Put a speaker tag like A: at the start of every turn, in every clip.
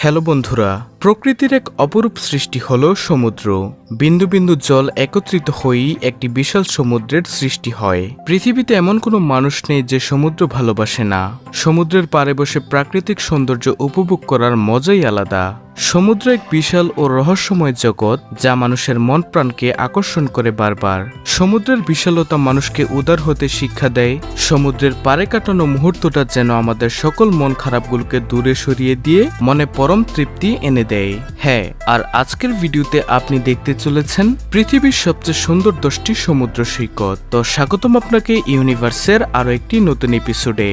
A: Hello বন্ধুরা, প্রকৃতির এক অপরূপ সৃষ্টি হল সমুদ্র। বিন্দু বিন্দু জল একত্রিত হয়েই একটি বিশাল সমুদ্রের সৃষ্টি হয়। পৃথিবীতে এমন কোনো মানুষ নেই যে সমুদ্র ভালোবাসে না। সমুদ্রের পাড়ে বসে প্রাকৃতিক সৌন্দর্য উপভোগ করার মজাই আলাদা। সমুদ্র এক বিশাল ও রহস্যময় জগৎ, যা মানুষের মন প্রাণকে আকর্ষণ করে বারবার। সমুদ্রের বিশালতা মানুষকে উদার হতে শিক্ষা দেয়। সমুদ্রের পাড়ে কাটানো মুহূর্তটা যেন আমাদের সকল মন খারাপগুলোকে দূরে সরিয়ে দিয়ে মনে পরম তৃপ্তি এনে দেয়। হ্যাঁ, আর আজকের ভিডিওতে আপনি দেখতে চলেছেন পৃথিবীর সবচেয়ে সুন্দর 10টি সমুদ্র সৈকত। তো স্বাগতম আপনাকে ইউনিভার্সের আরো একটি নতুন এপিসোডে।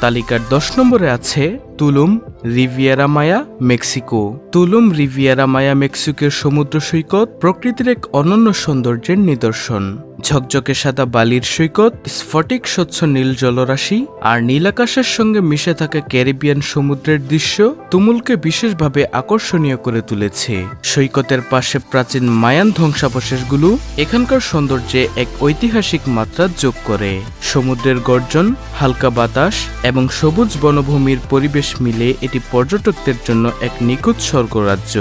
A: তালিকার 10 নম্বরে আছে তুলুম রিভিয়েরা মায়া, মেক্সিকো। তুলুম রিভিয়েরা মায়া মেক্সিকোর সমুদ্র সৈকত প্রকৃতির এক অনন্য সৌন্দর্যের নিদর্শন। ঝকঝকে সাদা বালির সৈকত, স্ফটিক স্বচ্ছ নীল জলরাশি আর নীলাকাশের সঙ্গে মিশে থাকা ক্যারিবিয়ান সমুদ্রের দৃশ্য তুমুলকে বিশেষভাবে আকর্ষণীয় করে তুলেছে। সৈকতের পাশে প্রাচীন মায়ান ধ্বংসাবশেষগুলো এখানকার সৌন্দর্যে এক ঐতিহাসিক মাত্রা যোগ করে। সমুদ্রের গর্জন, হালকা বাতাস এবং সবুজ বনভূমির পরিবেশ মিলে এটি পর্যটকদের জন্য এক নিখুঁত স্বর্গরাজ্য।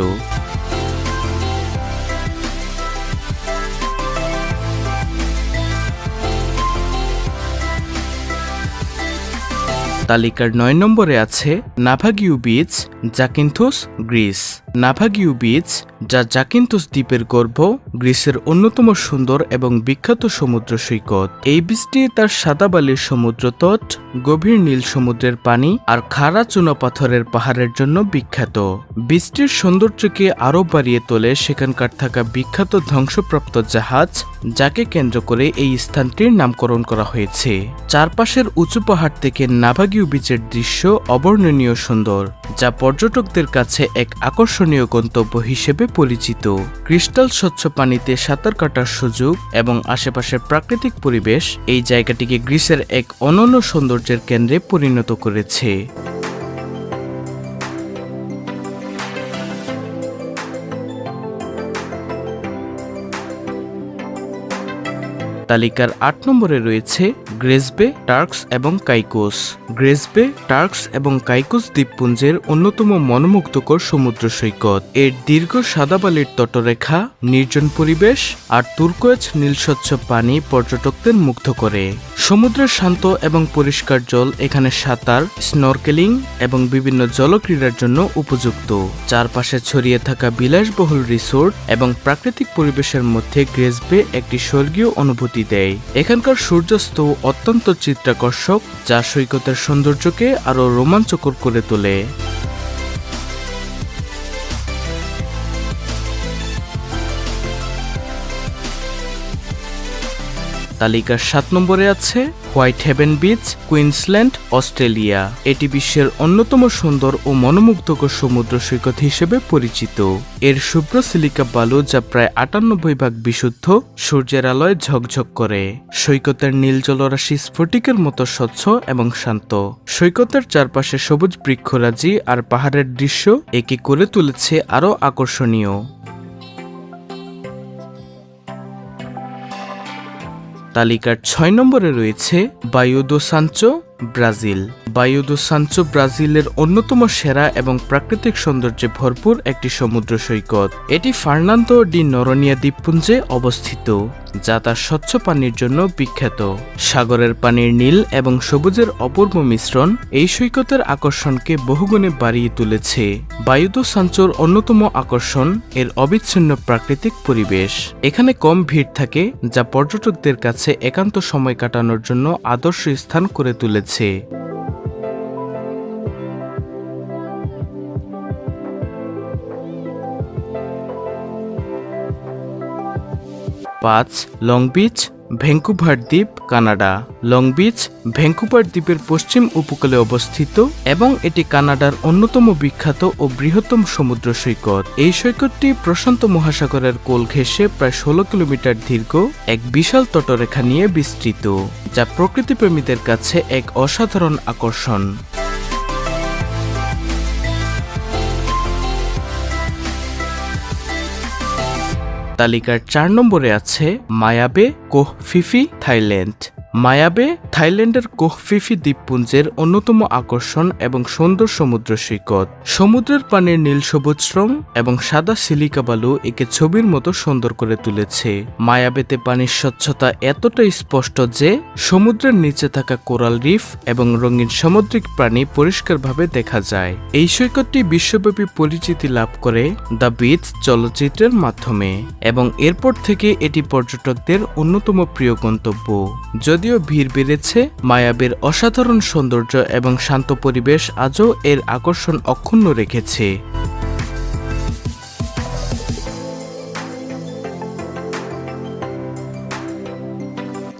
A: তালিকার 9 নম্বরে আছে নাভাগিউ বিচ, জাকিন্থোস, গ্রিস। নাভাগিউ বিচ, যা জাকিন্থোস দ্বীপের গর্ভ, গ্রিসের অন্যতম সুন্দর এবং বিখ্যাত সমুদ্র সৈকত। এই বীচটি তার সাদা বালির সমুদ্র তট, গভীর নীল সমুদ্রের পানি আর খাড়া চুনা পাথরের পাহাড়ের জন্য বিখ্যাত। বীচটির সৌন্দর্যকে আরও বাড়িয়ে তোলে সেখানকার থাকা বিখ্যাত ধ্বংসপ্রাপ্ত জাহাজ, যাকে কেন্দ্র করে এই স্থানটির নামকরণ করা হয়েছে। চারপাশের উঁচু পাহাড় থেকে নাভাগিউ বিচের দৃশ্য অবর্ণনীয় সুন্দর, যা পর্যটকদের কাছে এক আকর্ষণীয় গন্তব্য হিসেবে পরিচিত। ক্রিস্টাল স্বচ্ছ পানিতে সাঁতার কাটার সুযোগ এবং আশেপাশের প্রাকৃতিক পরিবেশ এই জায়গাটিকে গ্রিসের এক অনন্য সৌন্দর্যের কেন্দ্রে পরিণত করেছে। তালিকার 8 নম্বরে রয়েছে গ্রেসবে, টার্কস এবং কাইকোস। গ্রেসবে, টার্কস এবং কাইকোস দ্বীপপুঞ্জের অন্যতম মনোমুগ্ধকর সমুদ্র সৈকত। এর দীর্ঘ সাদা বালির তটরেখা, নির্জন পরিবেশ আর তুর্কোয়েজ নীলস্বচ্ছ পানি পর্যটকদের মুগ্ধ করে। সমুদ্রের শান্ত এবং পরিষ্কার জল এখানে সাঁতার, স্নরকেলিং এবং বিভিন্ন জলক্রীড়ার জন্য উপযুক্ত। চারপাশে ছড়িয়ে থাকা বিলাসবহুল রিসোর্ট এবং প্রাকৃতিক পরিবেশের মধ্যে গ্রেসবে একটি স্বর্গীয় অনুভূতি দেয়। এখানকার সূর্যাস্ত অত্যন্ত চিত্তাকর্ষক, যা সৈকতের সৌন্দর্যকে আরো রোমাঞ্চকর করে তোলে। তালিকার 7 নম্বরে আছে Whitehaven beach, Queensland, Australia. এটি বিশ্বের অন্যতম সুন্দর ও মনোমুগ্ধকর সমুদ্র সৈকত হিসেবে পরিচিত। এর শুভ্র সিলিকা বালু, যা প্রায় 98% বিশুদ্ধ, সূর্যের আলোয় ঝকঝক করে। সৈকতের নীল জলরাশি স্ফটিকের মতো স্বচ্ছ এবং শান্ত। সৈকতের চারপাশে সবুজ বৃক্ষরাজি আর পাহাড়ের দৃশ্য একে করে তুলেছে আরও আকর্ষণীয়। তালিকার 6 নম্বরে রয়েছে বাইও দো সানচো, ব্রাজিল। বাইও দো সানচো ব্রাজিলের অন্যতম সেরা এবং প্রাকৃতিক সৌন্দর্যে ভরপুর একটি সমুদ্র সৈকত। এটি ফার্নান্দো ডি নরোনিয়া দ্বীপপুঞ্জে অবস্থিত, যা তার স্বচ্ছ পানির জন্য বিখ্যাত। সাগরের পানির নীল এবং সবুজের অপূর্ব মিশ্রণ এই সৈকতের আকর্ষণকে বহুগুণে বাড়িয়ে তুলেছে। বাইও দো সানচোর অন্যতম আকর্ষণ এর অবিচ্ছিন্ন প্রাকৃতিক পরিবেশ। এখানে কম ভিড় থাকে, যা পর্যটকদের কাছে একান্ত সময় কাটানোর জন্য আদর্শ স্থান করে তুলেছে। লং বিচ, ভ্যাঙ্কুভার দ্বীপ, কানাডা। লং বিচ ভ্যাঙ্কুভার দ্বীপের পশ্চিম উপকূলে অবস্থিত এবং এটি কানাডার অন্যতম বিখ্যাত ও বৃহত্তম সমুদ্র সৈকত। এই সৈকতটি প্রশান্ত মহাসাগরের কোল ঘেঁষে প্রায় 16 কিলোমিটার দীর্ঘ এক বিশাল তটরেখা নিয়ে বিস্তৃত, যা প্রকৃতিপ্রেমীদের কাছে এক অসাধারণ আকর্ষণ। তালিকার 4 নম্বরে আছে মায়াবে, কোহ ফিফি, থাইল্যান্ড। মায়াবে থাইল্যান্ডের কোহ ফি ফি দ্বীপপুঞ্জের অন্যতম আকর্ষণ এবং সুন্দর সমুদ্র সৈকত। সমুদ্রের পানির নীল সবুজ রং এবং সাদা সিলিকা বালু একে ছবির মতো সুন্দর করে তুলেছে। মায়াবেতে পানির স্বচ্ছতা এতটাই স্পষ্ট যে সমুদ্রের নিচে থাকা কোরাল রিফ এবং রঙিন সামুদ্রিক প্রাণী পরিষ্কারভাবে দেখা যায়। এই সৈকতটি বিশ্বব্যাপী পরিচিতি লাভ করে দ্য বিচ চলচ্চিত্রের মাধ্যমে এবং এরপর থেকে এটি পর্যটকদের অন্যতম প্রিয় গন্তব্য। যদিও ভিড় বেড়েছে, মায়াবের অসাধারণ সৌন্দর্য এবং শান্ত পরিবেশ আজও এর আকর্ষণ অক্ষুণ্ণ রেখেছে।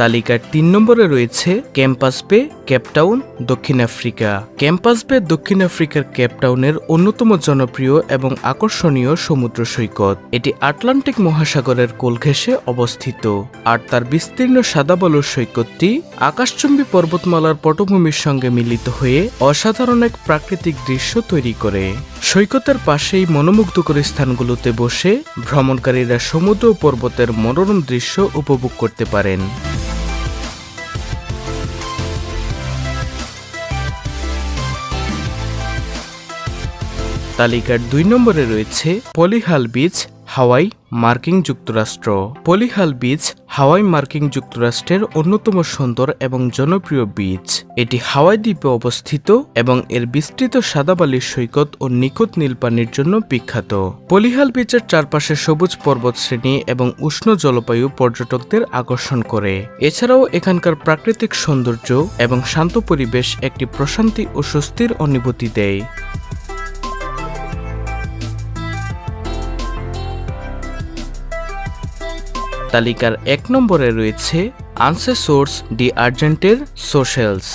A: তালিকার ৩ নম্বরে রয়েছে ক্যাম্পাস বে, কেপটাউন, দক্ষিণ আফ্রিকা। ক্যাম্পাস বে দক্ষিণ আফ্রিকার কেপটাউনের অন্যতম জনপ্রিয় এবং আকর্ষণীয় সমুদ্র সৈকত। এটি আটলান্টিক মহাসাগরের কোল ঘেঁষে অবস্থিত, আর তার বিস্তীর্ণ সাদা বালুর সৈকতটি আকাশচুম্বী পর্বতমালার পটভূমির সঙ্গে মিলিত হয়ে অসাধারণ এক প্রাকৃতিক দৃশ্য তৈরি করে। সৈকতের পাশেই মনোমুগ্ধকর স্থানগুলোতে বসে ভ্রমণকারীরা সমুদ্র ও পর্বতের মনোরম দৃশ্য উপভোগ করতে পারেন। তালিকার ২ নম্বরে রয়েছে পলিহাল বিচ, হাওয়াই, মার্কিন যুক্তরাষ্ট্র। পলিহাল বিচ হাওয়াই, মার্কিন যুক্তরাষ্ট্রের অন্যতম সুন্দর এবং জনপ্রিয় বিচ। এটি হাওয়াই দ্বীপে অবস্থিত এবং এর বিস্তৃত সাদা বালির সৈকত ও নিখুঁত নীল পানির জন্য বিখ্যাত। পলিহাল বিচের চারপাশে সবুজ পর্বতশ্রেণী এবং উষ্ণ জলবায়ু পর্যটকদের আকর্ষণ করে। এছাড়াও এখানকার প্রাকৃতিক সৌন্দর্য এবং শান্ত পরিবেশ একটি প্রশান্তি ও স্বস্তির অনুভূতি দেয়। তালিকার ১ নম্বরে রয়েছে আনসেসোর্স ডি আর্জেন্টের সোশেলস।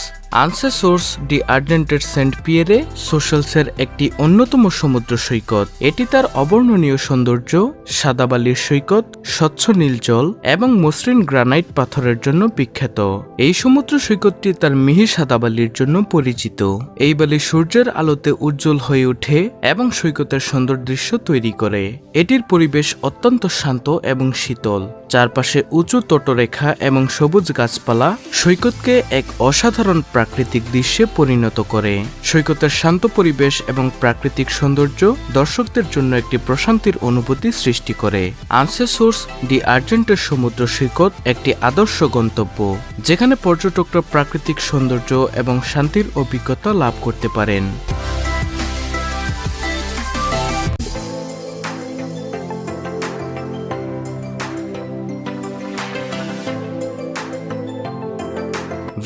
A: আনসেসোর্স ডি আর্জেন্টের সেন্ট পিয়েরে সোশেলসের একটি অন্যতম সমুদ্র সৈকত। এটি তার অবর্ণনীয় সৌন্দর্য, সাদা বালির সৈকত, স্বচ্ছ নীল জল এবং মসৃণ গ্রানাইট পাথরের জন্য বিখ্যাত। এই সমুদ্র সৈকতটি তার মিহি সাদা বালির জন্য পরিচিত। এই বালি সূর্যের আলোতে উজ্জ্বল হয়ে ওঠে এবং সৈকতের সুন্দর দৃশ্য তৈরি করে। এটির পরিবেশ অত্যন্ত শান্ত এবং শীতল। চারপাশে উঁচু তটরেখা এবং সবুজ গাছপালা সৈকতকে এক অসাধারণ প্রাকৃতিক দৃশ্যে পরিণত করে। সৈকতের শান্ত পরিবেশ এবং প্রাকৃতিক সৌন্দর্য দর্শকদের জন্য একটি প্রশান্তির অনুভূতি সৃষ্টি করে। আনসেসোর্স ডি আর্জেন্টের সমুদ্র সৈকত একটি আদর্শ গন্তব্য, যেখানে পর্যটকরা প্রাকৃতিক সৌন্দর্য এবং শান্তির অভিজ্ঞতা লাভ করতে পারেন।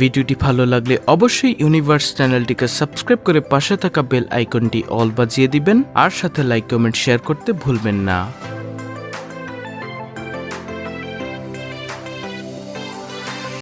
A: ভিডিওটি ভালো লাগলে অবশ্যই ইউনিভার্স চ্যানেলটিকে সাবস্ক্রাইব করে পাশে থাকা বেল আইকনটি অল বাজিয়ে দিবেন, আর সাথে লাইক, কমেন্ট, শেয়ার করতে ভুলবেন না।